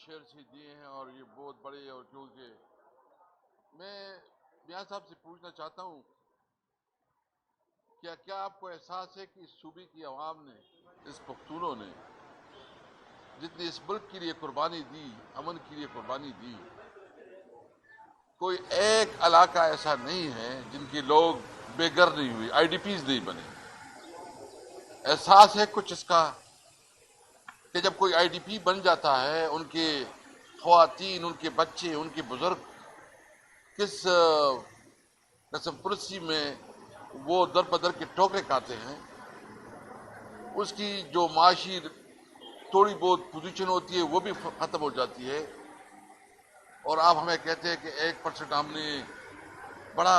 Share سے دیے ہیں اور یہ بہت بڑے، اور کیونکہ میں میاں صاحب سے پوچھنا چاہتا ہوں کیا آپ کو احساس ہے کہ اس صوبے کی عوام نے، اس پختونوں نے جتنی اس ملک کے لیے قربانی دی، امن کے لیے قربانی دی، کوئی ایک علاقہ ایسا نہیں ہے جن کے لوگ بے گھر نہیں ہوئے، آئی ڈی پیز نہیں بنے؟ احساس ہے کچھ اس کا کہ جب کوئی آئی ڈی پی بن جاتا ہے، ان کے خواتین، ان کے بچے، ان کے بزرگ کس قسم پرسی میں وہ در بدر کے ٹوکرے کھاتے ہیں، اس کی جو معاشی تھوڑی بہت پوزیشن ہوتی ہے وہ بھی ختم ہو جاتی ہے، اور آپ ہمیں کہتے ہیں کہ 1% ہم نے بڑا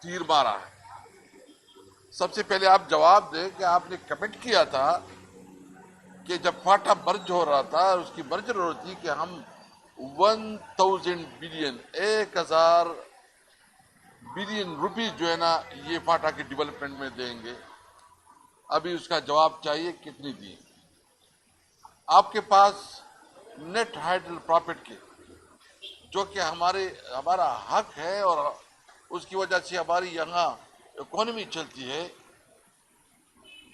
تیر مارا ہے۔ سب سے پہلے آپ جواب دیں کہ آپ نے کمنٹ کیا تھا کہ جب فاٹا مرج ہو رہا تھا، اس کی مرجر ہو رہی تھی کہ ہم 1000 بلین 1000 بلین روپیز جو ہے نا یہ فاٹا کے ڈیولپمنٹ میں دیں گے۔ ابھی اس کا جواب چاہیے کتنی دی؟ آپ کے پاس نیٹ ہائیڈل پراپرٹی کے جو کہ ہمارا حق ہے، اور اس کی وجہ سے ہماری یہاں اکانومی چلتی ہے،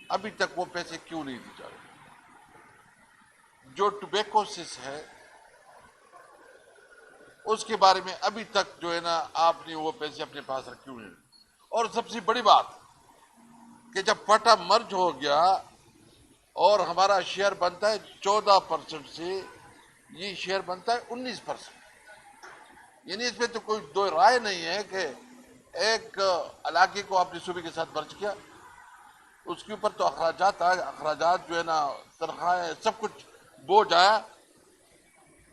ابھی تک وہ پیسے کیوں نہیں دی جا رہے؟ جو ٹوبیکوسس ہے اس کے بارے میں ابھی تک جو ہے نا آپ نے وہ پیسے اپنے پاس رکھے ہوئے ہیں۔ اور سب سے بڑی بات کہ جب فاٹا مرج ہو گیا اور ہمارا شیئر بنتا ہے 14% سے، یہ شیئر بنتا ہے 19%، یعنی اس میں تو کوئی دو رائے نہیں ہے کہ ایک علاقے کو اپنے صوبے کے ساتھ مرج کیا، اس کے اوپر تو اخراجات جو ہے نا، تنخواہیں، سب کچھ بوجھ آیا،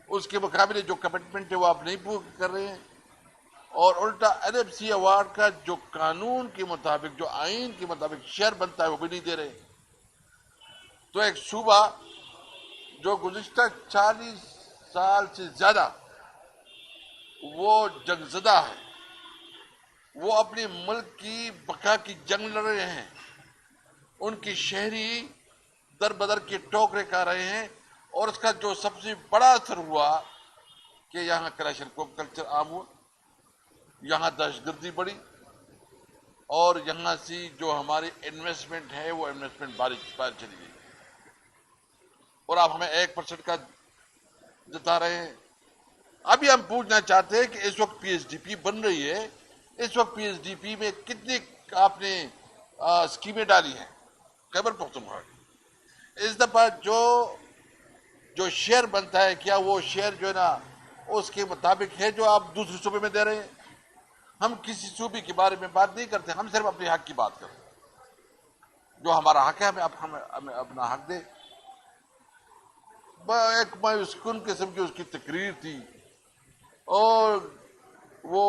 اس کے مقابلے جو کمٹمنٹ ہے وہ آپ نہیں پورا کر رہے ہیں، اور الٹا این ایف سی ایوارڈ کا جو قانون کے مطابق، جو آئین کے مطابق شیئر بنتا ہے وہ بھی نہیں دے رہے۔ تو ایک صوبہ جو گزشتہ 40 سال سے زیادہ وہ جنگ زدہ ہے، وہ اپنے ملک کی بقا کی جنگ لڑ رہے ہیں، ان کی شہری در بدر کے ٹوکرے کھا رہے ہیں، اور اس کا جو سب سے بڑا اثر ہوا کہ یہاں کلاشنکوف کلچر عام ہوا، یہاں دہشت گردی بڑھی، اور یہاں سے جو ہماری انویسٹمنٹ ہے وہ انویسٹمنٹ باہر چلی گئی، اور آپ ہمیں 1% کا جتا رہے ہیں۔ ابھی ہم پوچھنا چاہتے ہیں کہ اس وقت پی ایس ڈی پی بن رہی ہے، اس وقت پی ایس ڈی پی میں کتنی آپ نے اسکیمیں ڈالی ہیں خیبر پختونخوا کی؟ اس دفعہ جو شیئر بنتا ہے، کیا وہ شیئر جو ہے نا اس کے مطابق ہے جو آپ دوسرے صوبے میں دے رہے ہیں؟ ہم کسی صوبے کے بارے میں بات نہیں کرتے، ہم صرف اپنے حق کی بات کرتے ہیں۔ جو ہمارا حق ہے ہمیں اپنا حق دے۔ ایک مایوس کن قسم کی اس کی تقریر تھی، اور وہ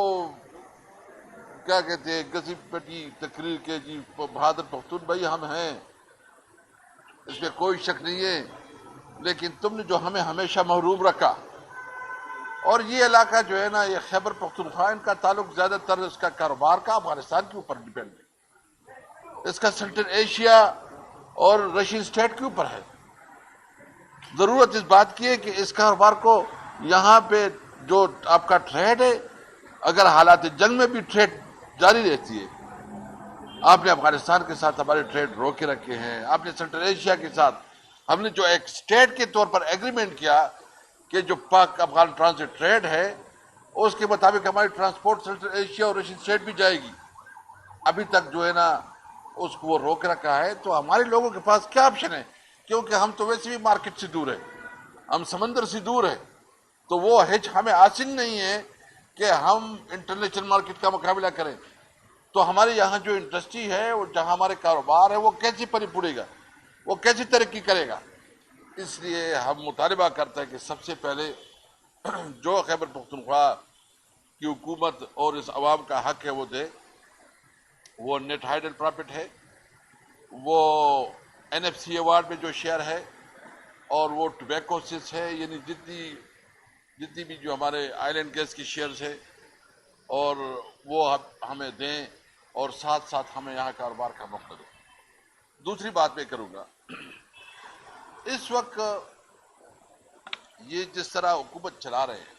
کیا کہتے ہیں گسی پٹی تقریر کے جی بہادر پختون بھائی ہم ہیں، اس میں کوئی شک نہیں ہے، لیکن تم نے جو ہمیں ہمیشہ محروم رکھا، اور یہ علاقہ جو ہے نا یہ خیبر پختونخوا، ان کا تعلق زیادہ تر اس کا کاروبار کا افغانستان کے اوپر ڈیپینڈ ہے، اس کا سینٹرل ایشیا اور رشین اسٹیٹ کے اوپر ہے۔ ضرورت اس بات کی ہے کہ اس کاروبار کو یہاں پہ جو آپ کا ٹریڈ ہے، اگر حالات جنگ میں بھی ٹریڈ جاری رہتی ہے، آپ نے افغانستان کے ساتھ ہمارے ٹریڈ روک کے رکھے ہیں، آپ نے سینٹرل ایشیا کے ساتھ، ہم نے جو ایک اسٹیٹ کے طور پر ایگریمنٹ کیا کہ جو پاک افغان ٹرانزٹ ٹریڈ ہے اس کے مطابق ہماری ٹرانسپورٹ سینٹرل ایشیا اور رشین اسٹیٹ بھی جائے گی، ابھی تک جو ہے نا اس کو وہ روک رکھا ہے۔ تو ہمارے لوگوں کے پاس کیا آپشن ہے؟ کیونکہ ہم تو ویسے بھی مارکیٹ سے دور ہیں، ہم سمندر سے دور ہیں، تو وہ ہچ ہمیں حاصل نہیں ہے کہ ہم انٹرنیشنل مارکیٹ کا مقابلہ کریں۔ تو ہمارے یہاں جو انڈسٹری ہے، وہ جہاں ہمارے کاروبار ہے، وہ کیسے پلی پڑے گا، وہ کیسے ترقی کرے گا؟ اس لیے ہم مطالبہ کرتے ہیں کہ سب سے پہلے جو خیبر پختونخوا کی حکومت اور اس عوام کا حق ہے وہ دے، وہ نیٹ ہائیڈل پراپرٹ ہے، وہ این ایف سی ایوارڈ میں جو شیئر ہے، اور وہ ٹوبیکوسس ہے، یعنی جتنی بھی جو ہمارے آئل اینڈ گیس کی شیئرز ہے، اور وہ ہمیں دیں، اور ساتھ ساتھ ہمیں یہاں کاروبار کا موقع دیں۔ دوسری بات میں کروں گا، اس وقت یہ جس طرح حکومت چلا رہے ہیں،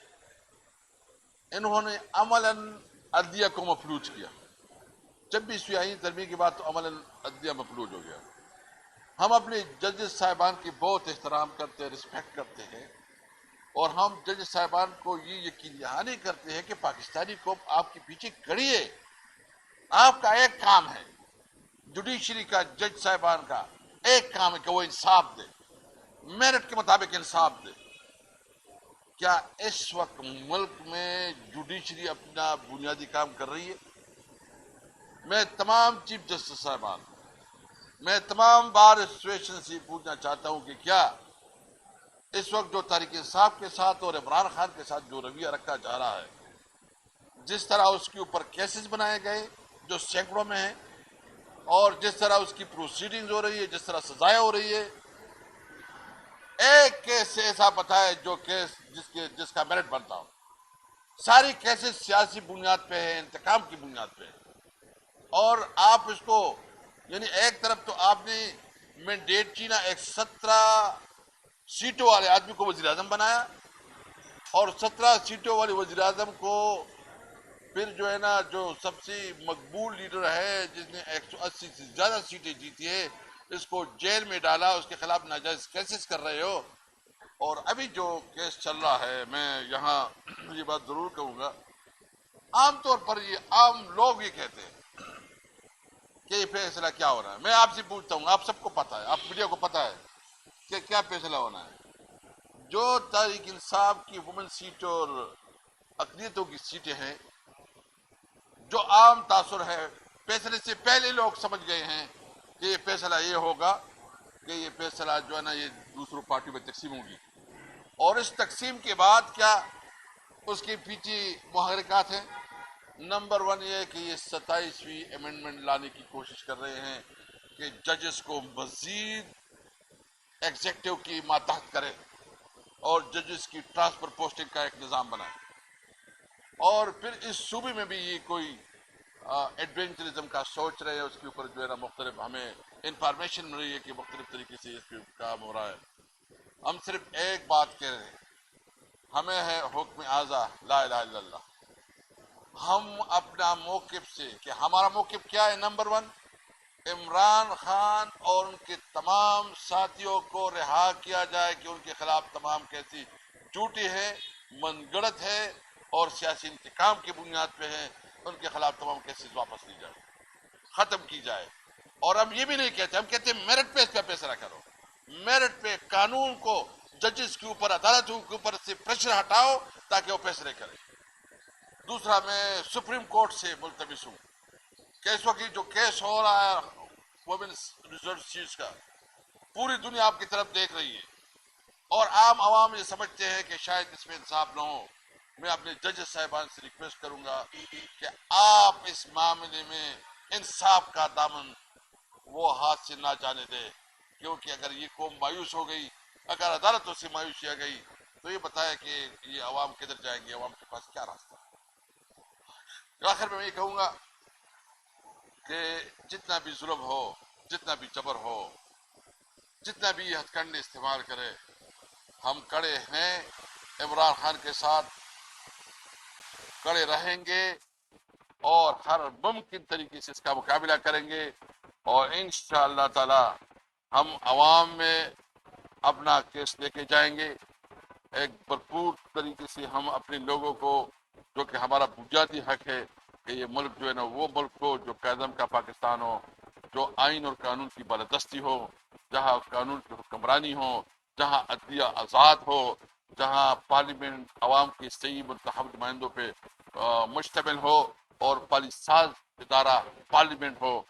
انہوں نے عملاً عدلیہ کو مفلوج کیا. 26ویں آئین ترمیم کے بعد تو عملاً عدلیہ مفلوج ہو گیا. ہم اپنے ججز صاحبان کی بہت احترام کرتے ہیں، رسپیکٹ کرتے ہیں، اور ہم جج صاحبان کو یہ یقین دہانی کرتے ہیں کہ پاکستانی قوم آپ کے پیچھے کھڑی ہے. آپ کا ایک کام ہے، جوڈیشری کا، جج صاحبان کا ایک کام ہے کہ وہ انصاف دے، میرٹ کے مطابق انصاف دے. کیا اس وقت ملک میں جوڈیشری اپنا بنیادی کام کر رہی ہے؟ میں تمام چیف جسٹس صاحبان، میں تمام بار ایسوسیشن سے پوچھنا چاہتا ہوں کہ کیا اس وقت جو تحریک انصاف کے ساتھ اور عمران خان کے ساتھ جو رویہ رکھا جا رہا ہے، جس طرح اس کے اوپر کیسز بنائے گئے جو سینکڑوں میں ہیں، اور جس طرح اس کی پروسیڈنگز ہو رہی ہے، جس طرح سزائیں ہو رہی ہے، ایک کیس ایسا بتائے جو کیس جس کا میرٹ بنتا ہو. ساری کیسز سیاسی بنیاد پہ ہے، انتقام کی بنیاد پہ ہے. اور آپ اس کو، یعنی ایک طرف تو آپ نے مینڈیٹ چینا، ایک 17 سیٹوں والے آدمی کو وزیر اعظم بنایا، اور 17 سیٹوں والے وزیر اعظم کو پھر جو ہے نا، جو سب سے مقبول لیڈر ہے جس نے 180 سے زیادہ سیٹیں جیتی ہے، اس کو جیل میں ڈالا، اس کے خلاف ناجائز کیسز کر رہے ہو. اور ابھی جو کیس چل رہا ہے، میں یہاں یہ بات ضرور کہوں گا، عام طور پر یہ عام لوگ یہ کہتے ہیں کہ یہ فیصلہ کیا ہو رہا ہے. میں آپ سے پوچھتا ہوں، آپ سب کو پتا ہے، آپ میڈیا کو پتا ہے کہ کیا فیصلہ ہونا ہے. جو تحریک انصاف کی وومن سیٹ اور اقلیتوں کی سیٹیں ہیں، جو عام تاثر ہے، فیصلے سے پہلے لوگ سمجھ گئے ہیں کہ یہ فیصلہ یہ ہوگا کہ یہ فیصلہ جو ہے نا یہ دوسروں پارٹی میں تقسیم ہوگی. اور اس تقسیم کے بعد کیا اس کے پیچھے محرکات ہیں؟ نمبر 1 یہ ہے کہ یہ 27ویں امینڈمنٹ لانے کی کوشش کر رہے ہیں کہ ججز کو مزید ایگزیکٹو کی ماتحت کرے اور ججز کی ٹرانسفر پوسٹنگ کا ایک نظام بنائے. اور پھر اس صوبے میں بھی یہ کوئی ایڈونچرزم کا سوچ رہے ہیں، اس کے اوپر جو ہے نا مختلف ہمیں انفارمیشن مل رہی ہے کہ مختلف طریقے سے اس پہ کام ہو رہا ہے. ہم صرف ایک بات کہہ رہے ہیں، ہمیں ہے حکم اعضا لا الہ الا اللہ. ہم اپنا موقف سے، کہ ہمارا موقف کیا ہے، نمبر 1 عمران خان اور ان کے تمام ساتھیوں کو رہا کیا جائے کہ ان کے خلاف تمام کیسی جھوٹی ہے، من گڑت ہے اور سیاسی انتقام کی بنیاد پہ ہے. ان کے خلاف تمام کیسز واپس لی جائے، ختم کی جائے. اور ہم یہ بھی نہیں کہتے، ہم کہتے ہیں میرٹ پہ اس پہ فیصلہ کرو، میرٹ پہ قانون کو ججز کے اوپر، عدالتوں کے اوپر سے پریشر ہٹاؤ تاکہ وہ فیصلے کریں. دوسرا، میں سپریم کورٹ سے ملتمس ہوں کہ اس وقت جو کیس ہو رہا ہے وومنس ریزرو سیٹس کا، پوری دنیا آپ کی طرف دیکھ رہی ہے، اور عام عوام یہ سمجھتے ہیں کہ شاید اس میں انصاف نہ ہو. میں اپنے ججز صاحبان سے ریکویسٹ کروں گا کہ آپ اس معاملے میں انصاف کا دامن وہ ہاتھ سے نہ جانے دے، کیونکہ اگر یہ قوم مایوس ہو گئی، اگر عدالتوں سے مایوسی آ گئی، تو یہ بتایا کہ یہ عوام کدھر جائیں گے، عوام کے پاس کیا راستہ. آخر میں یہ کہوں گا کہ جتنا بھی ظلم ہو، جتنا بھی جبر ہو، جتنا بھی ہتھ کنڈے استعمال کرے، ہم کڑے ہیں عمران خان کے ساتھ، کڑے رہیں گے اور ہر ممکن طریقے سے اس کا مقابلہ کریں گے. اور انشاءاللہ تعالی ہم عوام میں اپنا کیس لے کے جائیں گے. ایک بھرپور طریقے سے ہم اپنے لوگوں کو، جو کہ ہمارا بنیادی حق ہے کہ یہ ملک جو ہے نا وہ ملک ہو جو قیدم کا پاکستان ہو، جو آئین اور قانون کی بالادستی ہو، جہاں قانون کی حکمرانی ہو، جہاں عدلیہ آزاد ہو، جہاں پارلیمنٹ عوام کے صحیح منتخب نمائندوں پہ مشتمل ہو، اور پالیسی ساز ادارہ پارلیمنٹ ہو.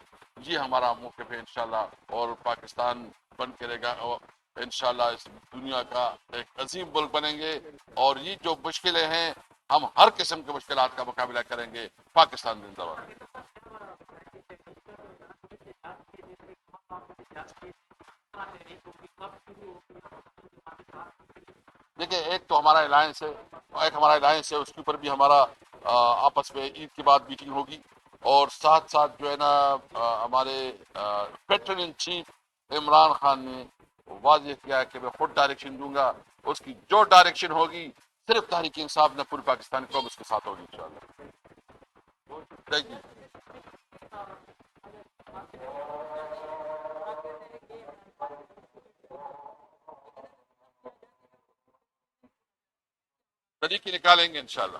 یہ ہمارا موقف ہے انشاءاللہ، اور پاکستان بن کے رہے گا، اور انشاءاللہ اس دنیا کا ایک عظیم ملک بنیں گے. اور یہ جو مشکلیں ہیں، ہم ہر قسم کے مشکلات کا مقابلہ کریں گے. پاکستان زندہ باد. دیکھیں، ایک تو ہمارا الائنس ہے، اس کے اوپر بھی ہمارا آپس میں عید کے بعد میٹنگ ہوگی. اور ساتھ ساتھ جو ہے نا ہمارے pattern in chief Imran Khan نے واضح کیا ہے کہ میں خود ڈائریکشن دوں گا اس کی جو ڈائریکشن ہوگی صرف تحریک انصاف نہ پوری پاکستانی قوم اس کے ساتھ ہوگی انشاءاللہ. Thank you. طریقے نکالیں گے انشاءاللہ.